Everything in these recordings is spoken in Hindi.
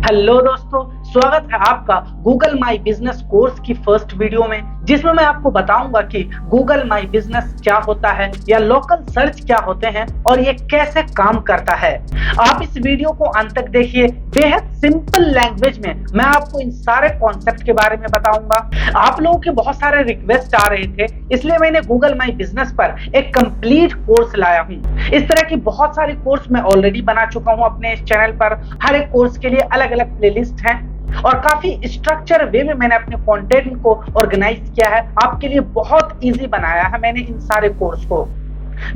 हेलो दोस्तों, स्वागत है आपका गूगल माई बिजनेस कोर्स की फर्स्ट वीडियो में, जिसमें मैं आपको बताऊंगा कि गूगल माई बिजनेस क्या होता है या लोकल सर्च क्या होते हैं और ये कैसे काम करता है। आप इस वीडियो को अंत तक देखिए। बेहद सिंपल लैंग्वेज में मैं आपको इन सारे कॉन्सेप्ट के बारे में बताऊंगा। आप लोगों के बहुत सारे रिक्वेस्ट आ रहे थे, इसलिए मैंने गूगल माई बिजनेस पर एक कंप्लीट कोर्स लाया हूँ। इस तरह की बहुत सारी कोर्स मैं ऑलरेडी बना चुका हूँ अपने इस चैनल पर। हर एक कोर्स के लिए अलग अलग प्लेलिस्ट है और काफी स्ट्रक्चर वे में मैंने अपने कंटेंट को ऑर्गेनाइज किया है। आपके लिए बहुत इजी बनाया है मैंने इन सारे कोर्स को।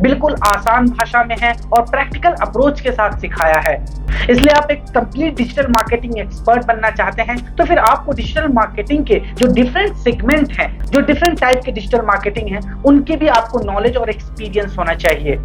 बिल्कुल आसान भाषा में है और प्रैक्टिकल अप्रोच के साथ सिखाया है। इसलिए आप एक कंप्लीट डिजिटल मार्केटिंग एक्सपर्ट बनना चाहते हैं तो फिर आपको डिजिटल मार्केटिंग के जो डिफरेंट सेगमेंट हैं, जो डिफरेंट टाइप के डिजिटल मार्केटिंग हैं, उनके भी आपको नॉलेज और एक्सपीरियंस होना चाहिए।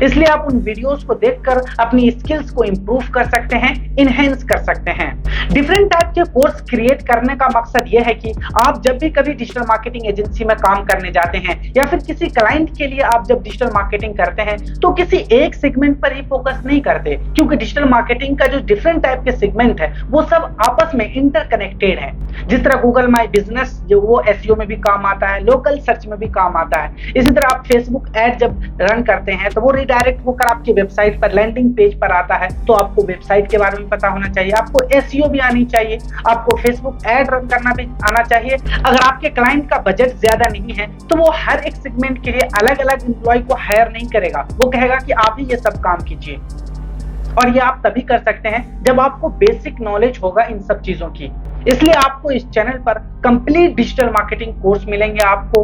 इसलिए आप उन वीडियोस को देखकर अपनी स्किल्स को इंप्रूव कर सकते हैं, इनहेंस कर सकते हैं। डिफरेंट टाइप के कोर्स क्रिएट करने का मकसद यह है कि आप जब भी कभी डिजिटल मार्केटिंग एजेंसी में काम करने जाते हैं या फिर किसी क्लाइंट के लिए आप जब डिजिटल मार्केटिंग करते हैं तो किसी एक सेगमेंट पर ही फोकस नहीं करते, क्योंकि डिजिटल मार्केटिंग का जो डिफरेंट टाइप के सेगमेंट है वो सब आपस में इंटरकनेक्टेड है। जिस तरह गूगल माई बिजनेस जो वो एसईओ में भी काम आता है, लोकल सर्च में भी काम आता है, इसी तरह आप फेसबुक एड जब रन करते हैं तो वो रिडायरेक्ट होकर आपकी वेबसाइट पर, लैंडिंग पेज पर आता है। तो आपको वेबसाइट के बारे में पता होना चाहिए, आपको एसईओ भी आनी चाहिए, आपको फेसबुक एड रन करना भी आना चाहिए। अगर आपके क्लाइंट का बजट ज्यादा नहीं है तो वो हर एक सेगमेंट के लिए अलग अलग एम्प्लॉय को हायर नहीं करेगा, वो कहेगा कि आप ही ये सब काम कीजिए। और ये आप तभी कर सकते हैं जब आपको बेसिक नॉलेज होगा इन सब चीजों की। इसलिए आपको इस चैनल पर कंप्लीट डिजिटल मार्केटिंग कोर्स मिलेंगे। आपको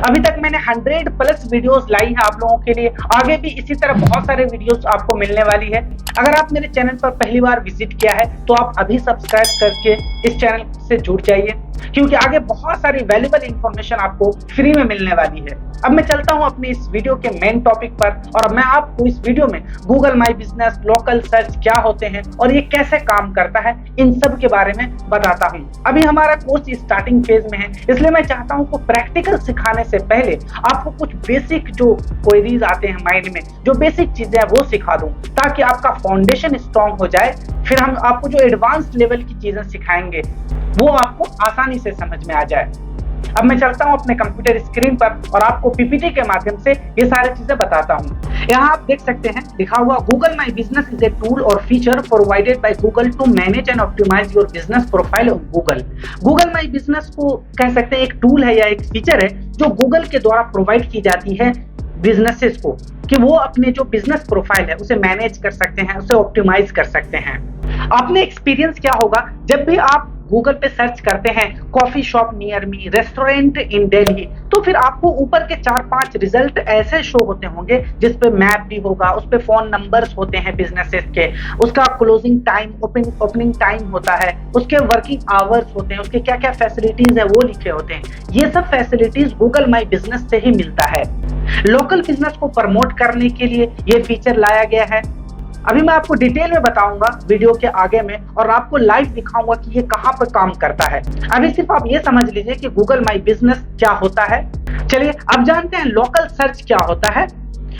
अभी तक मैंने 100+ वीडियोस लाई है आप लोगों के लिए, आगे भी इसी तरह बहुत सारे वीडियोस आपको मिलने वाली है। अगर आप मेरे चैनल पर पहली बार विजिट किया है तो आप अभी सब्सक्राइब करके इस चैनल से जुड़ जाइए, क्योंकि आगे बहुत सारी वैल्यूएबल इंफॉर्मेशन आपको फ्री में मिलने वाली है। अब मैं चलता हूं अपनी इस वीडियो के मेन टॉपिक पर और मैं आपको इस वीडियो में Google my business, local search क्या होते हैं और ये कैसे काम करता है, इन सब के बारे में बताता हूं। अभी हमारा कोर्स स्टार्टिंग फेज में है, इसलिए मैं चाहता हूं कि प्रैक्टिकल सिखाने से पहले आपको कुछ बेसिक जो क्वेरीज आते हैं माइंड में, जो बेसिक चीजें हैं वो सिखा दूं, ताकि आपका फाउंडेशन स्ट्रांग हो जाए। फिर हम आपको जो एडवांस लेवल की चीजें सिखाएंगे वो आपको आसानी से समझ में आ जाए। अब मैं चलता हूं अपने कंप्यूटर स्क्रीन पर और आपको पीपीटी के माध्यम से ये सारी चीजें बताता हूं। यहाँ आप देख सकते हैं लिखा हुआ Google my business is a tool और feature provided by Google to manage and optimise your business profile on Google. Google my business को कह सकते हैं एक टूल है या एक फीचर है जो गूगल के द्वारा प्रोवाइड की जाती है बिजनेसेस को, कि वो अपने जो बिजनेस प्रोफाइल है उसे मैनेज कर सकते हैं, उसे ऑप्टिमाइज कर सकते हैं। आपने एक्सपीरियंस क्या होगा जब भी आप गूगल पे सर्च करते हैं coffee shop near me, restaurant in Delhi, तो फिर आपको ऊपर के 4-5 रिजल्ट ऐसे शो होते होंगे जिस पे मैप भी होगा, उस पे फोन नंबर्स होते हैं बिजनेसेस के, उसका क्लोजिंग टाइम, ओपनिंग टाइम होता है, उसके वर्किंग आवर्स होते हैं, उसके क्या क्या फैसिलिटीज है वो लिखे होते हैं। ये सब फैसिलिटीज गूगल माई बिजनेस से ही मिलता है। लोकल बिजनेस को प्रमोट करने के लिए ये फीचर लाया गया है। अभी मैं आपको डिटेल में बताऊंगा वीडियो के आगे में और आपको लाइव दिखाऊंगा कि ये कहां पर काम करता है। अभी सिर्फ आप ये समझ लीजिए कि गूगल माई बिजनेस क्या होता है। चलिए अब जानते हैं लोकल सर्च क्या होता है।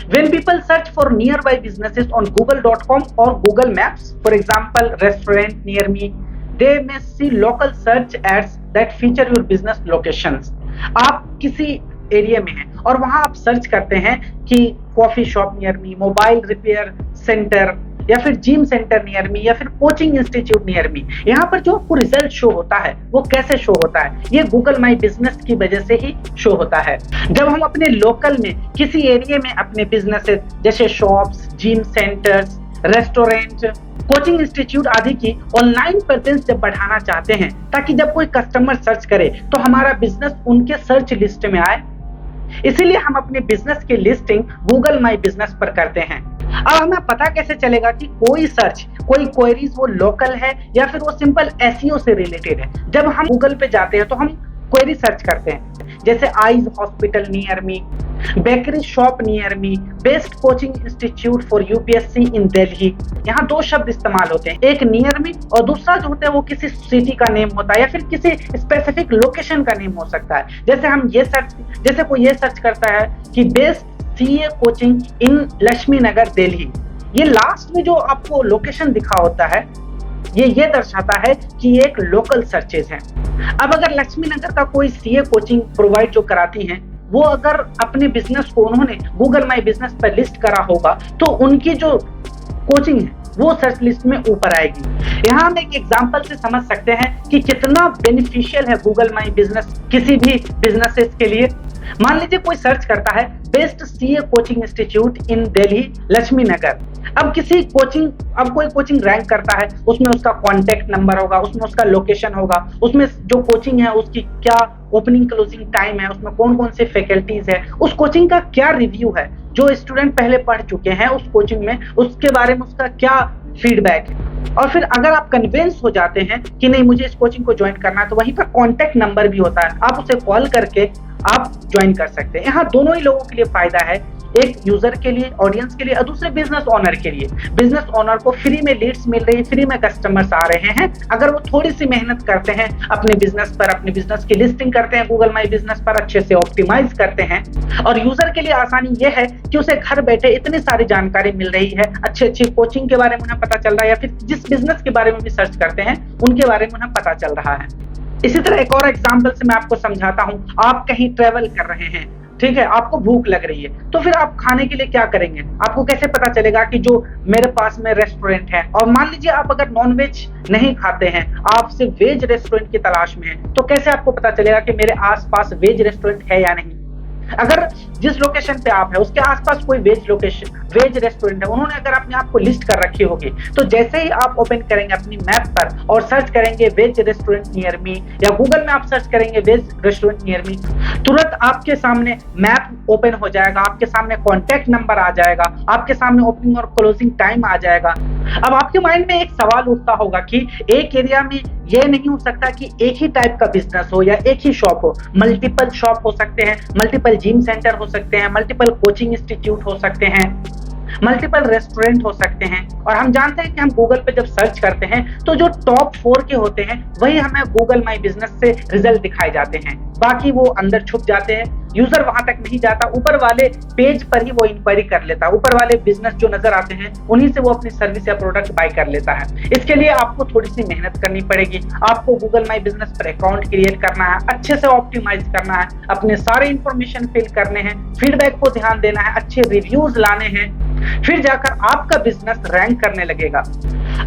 When people search for nearby businesses on google.com or Google Maps, for example, restaurant near me, they may see local search ads that feature your business locations. आप किसी एरिया में हैं और वहां आप सर्च करते हैं कि coffee shop near me, mobile repair centre या फिर जिम सेंटर नियर मी या फिर कोचिंग इंस्टीट्यूट नियर मी। यहाँ पर जो आपको रिजल्ट शो होता है वो कैसे शो होता है, ये गूगल माई बिजनेस की वजह से ही शो होता है। जब हम अपने लोकल में किसी एरिया में अपने बिजनेसेस जैसे shops, gym centres, restaurant, coaching institute आदि की ऑनलाइन प्रेजेंस जब बढ़ाना चाहते हैं, ताकि जब कोई कस्टमर सर्च करे तो हमारा बिजनेस उनके सर्च लिस्ट में आए, इसीलिए हम अपने बिजनेस की लिस्टिंग गूगल माई बिजनेस पर करते हैं। अब हमें पता कैसे चलेगा कि कोई सर्च, कोई क्वेरीज वो लोकल है या फिर वो सिंपल एसईओ से रिलेटेड है? जब हम गूगल पे जाते हैं तो हम क्वेरी सर्च करते हैं, जैसे eyes hospital near me, bakery shop near me, best coaching institute for UPSC इन दिल्ली। यहाँ 2 शब्द इस्तेमाल होते हैं, एक नियर मी और दूसरा जो होता है वो किसी सिटी का नेम होता है या फिर किसी स्पेसिफिक लोकेशन का नेम हो सकता है। जैसे कोई ये सर्च करता है कि best CA coaching in Laxmi Nagar Delhi, ये लास्ट में जो आपको लोकेशन दिखा होता है ये दर्शाता है कि ये एक लोकल सर्चेज है। अब अगर लक्ष्मी नगर का कोई सीए कोचिंग प्रोवाइड जो कराती हैं, वो अगर अपने बिजनेस को उन्होंने गूगल माई बिजनेस पर लिस्ट करा होगा तो उनकी जो कोचिंग है वो सर्च लिस्ट में ऊपर आएगी। यहाँ हम एक एग्जांपल से समझ सकते हैं कि कितना बेनिफिशियल है गूगल माई बिजनेस किसी भी बिजनेसेस के लिए। मान लीजिए कोई सर्च करता है best CA coaching institute in Delhi Laxmi Nagar. अब कोई कोचिंग रैंक करता है, उसमें उसका कॉन्टेक्ट नंबर होगा, उसमें उसका लोकेशन होगा, उसमें जो कोचिंग है उसकी क्या ओपनिंग क्लोजिंग टाइम है, उसमें कौन कौन से फैकल्टीज है, उस कोचिंग का क्या रिव्यू है, जो स्टूडेंट पहले पढ़ चुके हैं उस कोचिंग में उसके बारे में उसका क्या फीडबैक है। और फिर अगर आप कन्विंस हो जाते हैं कि नहीं मुझे इस कोचिंग को ज्वाइन करना है, तो वहीं पर कॉन्टेक्ट नंबर भी होता है, आप उसे कॉल करके आप ज्वाइन कर सकते हैं। यहाँ दोनों ही लोगों के लिए फायदा है, एक यूजर के लिए, ऑडियंस के लिए, और दूसरे बिजनेस ओनर के लिए। बिजनेस ओनर को फ्री में लीड्स मिल रही है, फ्री में कस्टमर्स आ रहे हैं। अगर वो थोड़ी सी मेहनत करते हैं अपने बिजनेस पर, अपने बिजनेस की लिस्टिंग करते हैं गूगल माई बिजनेस पर, अच्छे से ऑप्टिमाइज करते हैं, और यूजर के लिए आसानी ये है कि उसे घर बैठे इतनी सारी जानकारी मिल रही है, अच्छी कोचिंग के बारे में उन्हें पता चल रहा है, या फिर जिस बिजनेस के बारे में भी सर्च करते हैं उनके बारे में उन्हें पता चल रहा है। इसी तरह एक और एग्जाम्पल से मैं आपको समझाता हूं। आप कहीं ट्रेवल कर रहे हैं, ठीक है, आपको भूख लग रही है, तो फिर आप खाने के लिए क्या करेंगे? आपको कैसे पता चलेगा कि जो मेरे पास में रेस्टोरेंट है, और मान लीजिए आप अगर नॉनवेज नहीं खाते हैं, आप सिर्फ वेज रेस्टोरेंट की तलाश में हैं, तो कैसे आपको पता चलेगा कि मेरे आसपास वेज रेस्टोरेंट है या नहीं? अगर जिस लोकेशन पे आप है उसके आसपास कोई वेज रेस्टोरेंट है, उन्होंने अगर अपने आप को लिस्ट कर रखी होगी, तो जैसे ही आप ओपन करेंगे अपनी मैप पर और सर्च करेंगे वेज रेस्टोरेंट नियर मी, या गूगल में आप सर्च करेंगे वेज रेस्टोरेंट नियर मी, तुरंत आपके सामने मैप ओपन हो जाएगा, आपके सामने कॉन्टेक्ट नंबर आ जाएगा, आपके सामने ओपनिंग और क्लोजिंग टाइम आ जाएगा। अब आपके माइंड में एक सवाल उठता होगा कि एक एरिया में यह नहीं हो सकता कि एक ही टाइप का बिजनेस हो या एक ही शॉप हो, मल्टीपल शॉप हो सकते हैं, मल्टीपल जिम सेंटर हो सकते हैं, मल्टीपल कोचिंग इंस्टीट्यूट हो सकते हैं, मल्टीपल रेस्टोरेंट हो सकते हैं। और हम जानते हैं कि हम गूगल पे जब सर्च करते हैं तो जो टॉप 4 के होते हैं वही हमें गूगल माई बिजनेस से रिजल्ट दिखाए जाते हैं, बाकी वो अंदर छुप जाते हैं, यूजर वहां तक नहीं जाता, ऊपर वाले पेज पर ही वो इंक्वायरी कर लेता है, ऊपर वाले बिजनेस जो नजर आते हैं उन्हीं से वो अपनी सर्विस या प्रोडक्ट बाय कर लेता है। इसके लिए आपको थोड़ी सी मेहनत करनी पड़ेगी, आपको गूगल माई बिजनेस पर अकाउंट क्रिएट करना है, अच्छे से ऑप्टिमाइज करना है, अपने सारे इंफॉर्मेशन फिल करने हैं, फीडबैक को ध्यान देना है, अच्छे रिव्यूज लाने हैं, फिर जाकर आपका बिजनेस रैंक करने लगेगा।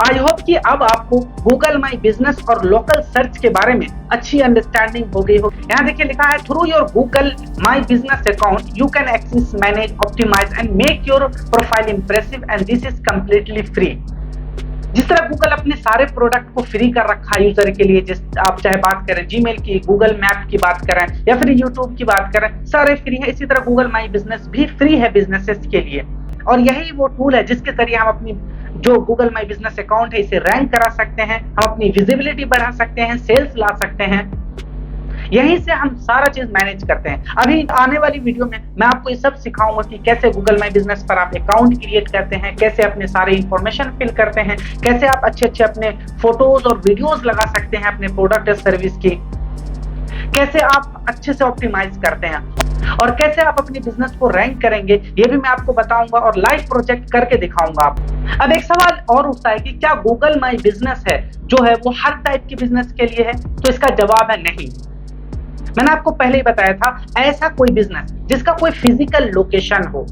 आई होप कि अब आपको गूगल माई बिजनेस और लोकल सर्च के बारे में अच्छी अंडरस्टैंडिंग हो गई होगी। यहाँ देखिए लिखा है, through your Google my business account you can access, manage, optimise and make your profile impressive and this is completely free. जिस तरह गूगल अपने सारे प्रोडक्ट को फ्री कर रखा है यूजर के लिए, जिस आप चाहे बात करें जीमेल की, गूगल मैप की बात करें या फिर यूट्यूब की बात करें, सारे फ्री है। इसी तरह गूगल माई बिजनेस भी फ्री है बिजनेसेस के लिए, और यही वो टूल है जिसके जरिए हम अपनी जो गूगल माई बिजनेस अकाउंट है इसे रैंक करा सकते हैं, हम अपनी विजिबिलिटी बढ़ा सकते हैं, सेल्स ला सकते हैं, यहीं से हम सारा चीज मैनेज करते हैं। अभी आने वाली वीडियो में मैं आपको ये सब सिखाऊंगा कि कैसे गूगल माई बिजनेस पर आप अकाउंट क्रिएट करते हैं, कैसे अपने सारे इंफॉर्मेशन फिल करते हैं, कैसे आप अच्छे अपने फोटोज और वीडियोज लगा सकते हैं अपने प्रोडक्ट या सर्विस की, कैसे आप अच्छे से ऑप्टिमाइज करते हैं, और कैसे आप अपने बिजनेस को रैंक करेंगे ये भी मैं आपको बताऊंगा और लाइव प्रोजेक्ट करके दिखाऊंगा आपको। अब एक सवाल और उठता है कि क्या गूगल माई बिजनेस है जो है वो हर टाइप के बिजनेस के लिए है? तो इसका जवाब है नहीं। मैंने आपको पहले ही बताया था, ऐसा कोई बिजनेस जिसका कोई फिजिकल लोकेशन हो,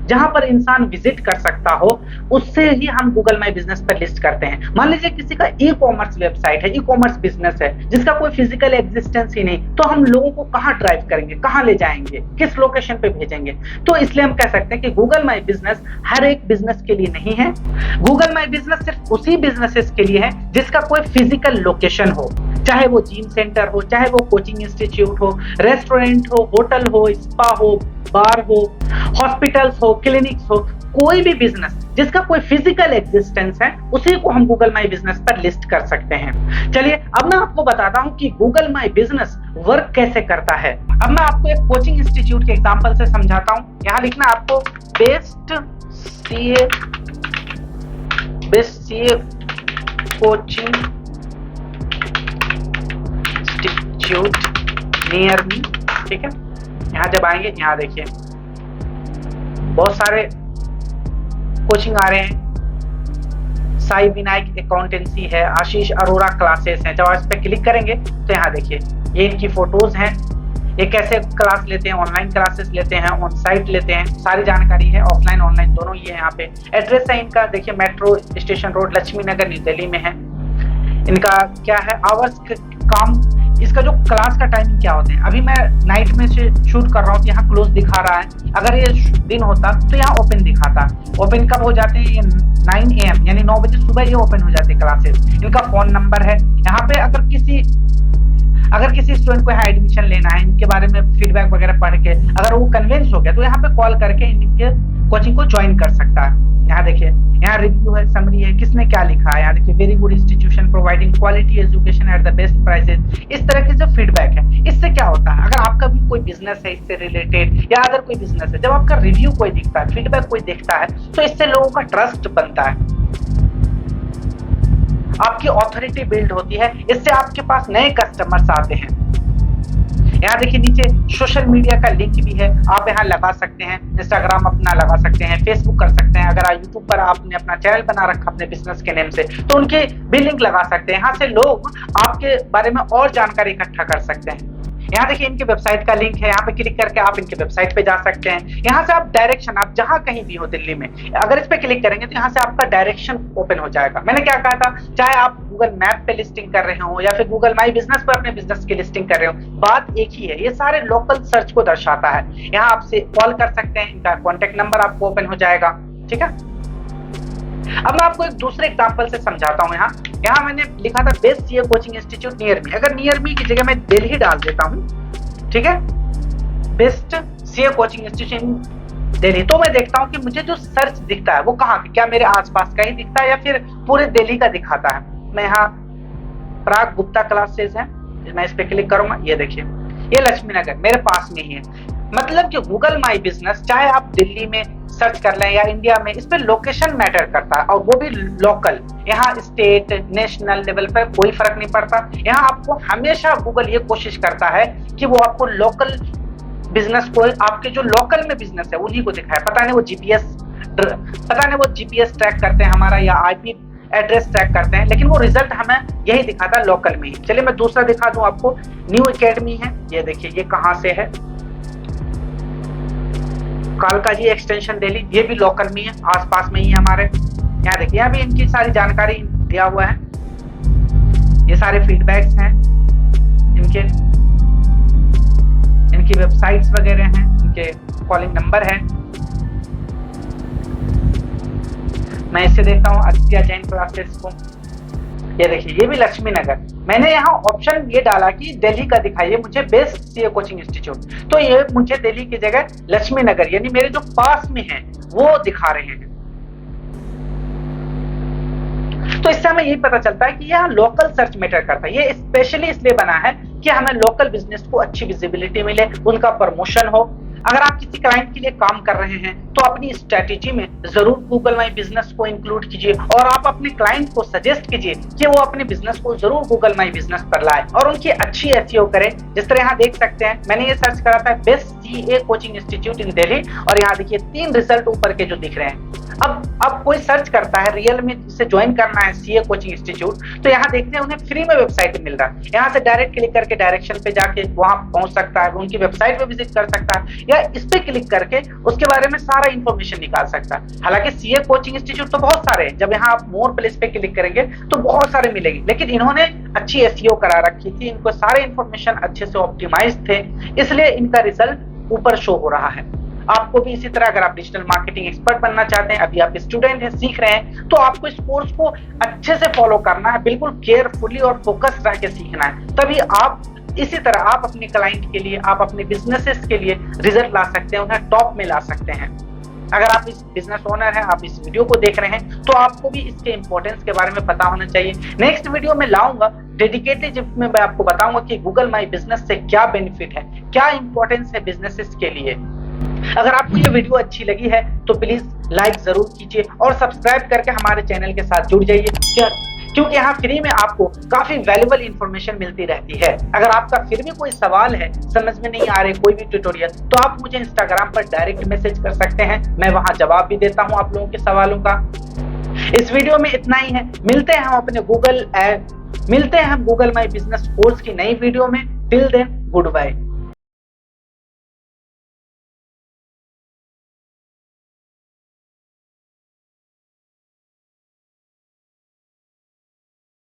जहां पर इंसान विजिट कर सकता हो, उससे ही हम गूगल माई बिजनेस पर लिस्ट करते हैं। मान लीजिए किसी का ई कॉमर्स वेबसाइट है, ई कॉमर्स बिजनेस है, जिसका कोई फिजिकल एग्जिस्टेंस ही नहीं, तो हम लोगों को कहां ड्राइव करेंगे, कहां ले जाएंगे, किस लोकेशन पे भेजेंगे? तो इसलिए हम कह सकते हैं कि गूगल माई बिजनेस हर एक बिजनेस के लिए नहीं है। गूगल माई बिजनेस सिर्फ उसी बिजनेसेस के लिए है जिसका कोई फिजिकल लोकेशन हो, चाहे वो जिम सेंटर हो, चाहे वो कोचिंग इंस्टीट्यूट हो, रेस्टोरेंट हो, होटल हो, स्पा हो, बार हो, हॉस्पिटल्स हो, क्लिनिक्स हो, कोई भी बिजनेस जिसका कोई फिजिकल एग्जिस्टेंस है उसी को हम गूगल माई बिजनेस पर लिस्ट कर सकते हैं। चलिए अब मैं आपको बताता हूं कि गूगल माई बिजनेस वर्क कैसे करता है। अब मैं आपको एक कोचिंग इंस्टीट्यूट के एग्जांपल से समझाता हूं। यहां लिखना आपको best CA coaching institute near me, ठीक है। यहाँ जब आएंगे, यहाँ देखिए बहुत सारे कोचिंग आ रहे हैं, साई विनायक अकाउंटेंसी है, आशीष अरोड़ा क्लासेस हैं। जब आप इस पर क्लिक करेंगे तो यहाँ देखिए ये इनकी फोटोज हैं, ये कैसे क्लास लेते हैं, ऑनलाइन क्लासेस लेते हैं, ऑन साइट लेते हैं, सारी जानकारी है, ऑफलाइन ऑनलाइन दोनों ही है। यहाँ पे एड्रेस है इनका, देखिए मेट्रो स्टेशन रोड, लक्ष्मी नगर, न्यू दिल्ली में है। इनका क्या है आवर्स काम, इसका जो क्लास का टाइमिंग क्या होते हैं, अभी मैं नाइट में से शूट कर रहा हूँ तो यहाँ क्लोज दिखा रहा है, अगर ये दिन होता तो यहाँ ओपन दिखाता। ओपन कब हो जाते हैं, ये 9 AM यानी 9 बजे सुबह ये ओपन हो जाते हैं क्लासेस। इनका फोन नंबर है यहाँ पे, अगर किसी स्टूडेंट को यहाँ एडमिशन लेना है, इनके बारे में फीडबैक वगैरह पढ़ के अगर वो कन्विंस हो गया तो यहाँ पे कॉल करके इनके कोचिंग को ज्वाइन कर सकता है। यहाँ देखिए यहाँ रिव्यू है, समरी है, किसने क्या लिखा है। यहाँ देखिए very good institution providing quality education at the best prices. इस तरह के जो फीडबैक है, इससे क्या होता है, अगर आपका भी कोई बिजनेस है इससे रिलेटेड या अगर कोई बिजनेस है, जब आपका रिव्यू कोई दिखता है, फीडबैक कोई देखता है, तो इससे लोगों का ट्रस्ट बनता है, आपकी ऑथोरिटी बिल्ड होती है, इससे आपके पास नए कस्टमर्स आते हैं। यहाँ देखिए नीचे सोशल मीडिया का लिंक भी है, आप यहाँ लगा सकते हैं, इंस्टाग्राम अपना लगा सकते हैं, फेसबुक कर सकते हैं। अगर यूट्यूब पर आपने अपना चैनल बना रखा अपने बिजनेस के नेम से तो उनके भी लिंक लगा सकते हैं। यहाँ से लोग आपके बारे में और जानकारी इकट्ठा कर सकते हैं। यहाँ देखिए इनके वेबसाइट का लिंक है, यहाँ पे क्लिक करके आप इनके वेबसाइट पे जा सकते हैं। यहाँ से आप डायरेक्शन, आप जहां कहीं भी हो दिल्ली में, अगर इस पे क्लिक करेंगे तो यहाँ से आपका डायरेक्शन ओपन हो जाएगा। मैंने क्या कहा था, चाहे आप गूगल मैप पे लिस्टिंग कर रहे हो या फिर गूगल माई बिजनेस पर अपने बिजनेस की लिस्टिंग कर रहे हो, बात एक ही है, ये सारे लोकल सर्च को दर्शाता है। यहाँ आपसे कॉल कर सकते हैं, इनका कॉन्टेक्ट नंबर आपको ओपन हो जाएगा। ठीक है, अब मैं आपको एक दूसरे एग्जांपल से समझाता हूँ। यहाँ मैंने लिखा था best CA coaching institute near me, अगर नियर मी की जगह मैं दिल्ली डाल देता हूँ, ठीक है, best CA coaching institute Delhi, तो मैं देखता हूँ कि मुझे जो सर्च दिखता है वो कहाँ, क्या मेरे आसपास का ही दिखता है या फिर पूरे दिल्ली का दिखाता है। मैं यहाँ प्राग गुप्ता क्लासेस है, मैं इस पे क्लिक करूंगा, ये देखिए ये लक्ष्मी नगर मेरे पास में ही है। मतलब कि गूगल माई बिजनेस चाहे आप दिल्ली में सर्च कर लें या इंडिया में, इस पे लोकेशन मैटर करता है और वो भी लोकल। यहाँ स्टेट नेशनल लेवल पर कोई फर्क नहीं पड़ता। यहाँ आपको हमेशा गूगल ये कोशिश करता है कि वो आपको लोकल बिजनेस को, आपके जो लोकल में बिजनेस है उन्हीं को दिखाए। पता नहीं वो जीपीएस ट्रैक करते हैं हमारा या आईपी एड्रेस ट्रैक करते हैं, लेकिन वो रिजल्ट हमें यही दिखाता है लोकल में ही। चलिए मैं दूसरा दिखा दूं आपको, न्यू एकेडमी है, ये देखिए ये कहाँ से है, कालकाजी एक्सटेंशन दिल्ली, ये भी लोकल में है, आसपास में ही है हमारे। यहाँ देखिए यहाँ भी इनकी सारी जानकारी दिया हुआ है, ये सारे फीडबैक्स हैं इनकी वेबसाइट्स वगैरह हैं, इनके कॉलिंग नंबर है। मैं इसे देखता हूँ आदित्य जैन क्लासेस को, ये देखिए ये भी लक्ष्मी नगर। मैंने यहाँ ऑप्शन ये डाला कि दिल्ली का दिखाइए मुझे बेस्ट सीए कोचिंग इंस्टीट्यूट, तो ये मुझे दिल्ली की जगह लक्ष्मी नगर यानी मेरे जो पास में है वो दिखा रहे हैं। तो इससे हमें यही पता चलता है कि यहाँ लोकल सर्च मैटर करता है। ये स्पेशली इसलिए बना है कि हमें लोकल बिजनेस को अच्छी विजिबिलिटी मिले, उनका प्रमोशन हो। अगर आप किसी क्लाइंट के लिए काम कर रहे हैं तो अपनी स्ट्रेटेजी में जरूर गूगल माई बिजनेस को इंक्लूड कीजिए और आप अपने क्लाइंट को सजेस्ट कीजिए कि वो अपने बिजनेस को जरूर गूगल माई बिजनेस पर लाए और उनकी अच्छी एसईओ करें। जिस तरह यहाँ देख सकते हैं, मैंने ये सर्च करा था best CA coaching institute in Delhi और यहाँ देखिए 3 रिजल्ट ऊपर के जो दिख रहे हैं। अब कोई सर्च करता है रियल में जिसे ज्वाइन करना है सीए कोचिंग इंस्टीट्यूट, तो यहाँ देखते हैं उन्हें फ्री में वेबसाइट मिल रहा है। यहाँ से डायरेक्ट क्लिक करके डायरेक्शन पे जाके वहां पहुंच सकता है, उनकी वेबसाइट पे विजिट कर सकता है या इस पे क्लिक करके उसके बारे में सारा इंफॉर्मेशन निकाल सकता है। हालांकि सीए कोचिंग इंस्टीट्यूट तो बहुत सारे हैं, जब यहाँ आप मोर प्लेस पे क्लिक करेंगे तो बहुत सारे मिलेंगे, लेकिन इन्होंने अच्छी एसईओ करा रखी थी, इनको सारे इंफॉर्मेशन अच्छे से ऑप्टिमाइज थे, इसलिए इनका रिजल्ट ऊपर शो हो रहा है। आपको भी इसी तरह अगर आप डिजिटल मार्केटिंग एक्सपर्ट बनना चाहते हैं, अभी आप स्टूडेंट हैं, सीख रहे हैं, तो आपको इस कोर्स को अच्छे से फॉलो करना है, बिल्कुल केयरफुली और फोकस रह के सीखना है, तभी आप इसी तरह आप अपने क्लाइंट के लिए, आप अपने बिजनेसेस के लिए रिजल्ट ला सकते हैं, उन्हें टॉप में ला सकते हैं। अगर आप इस बिजनेस ओनर हैं, आप इस वीडियो को देख रहे हैं, तो आपको भी इसके इंपॉर्टेंस के बारे में पता होना चाहिए। नेक्स्ट वीडियो में लाऊंगा डेडिकेटेड, जिसमें मैं आपको बताऊंगा कि गूगल माई बिजनेस से क्या बेनिफिट है, क्या इंपॉर्टेंस है बिजनेसेस के लिए। अगर आपको ये वीडियो अच्छी लगी है तो प्लीज लाइक जरूर कीजिए और सब्सक्राइब करके हमारे चैनल के साथ जुड़ जाइए, क्योंकि यहाँ फ्री में आपको काफी वैल्यूएबल इंफॉर्मेशन मिलती रहती है। अगर आपका फिर भी कोई सवाल है, समझ में नहीं आ रहे कोई भी ट्यूटोरियल, तो आप मुझे इंस्टाग्राम पर डायरेक्ट मैसेज कर सकते हैं, मैं वहां जवाब भी देता हूँ आप लोगों के सवालों का। इस वीडियो में इतना ही है। मिलते हैं हम गूगल माई बिजनेस कोर्स की नई वीडियो में। Till then good bye.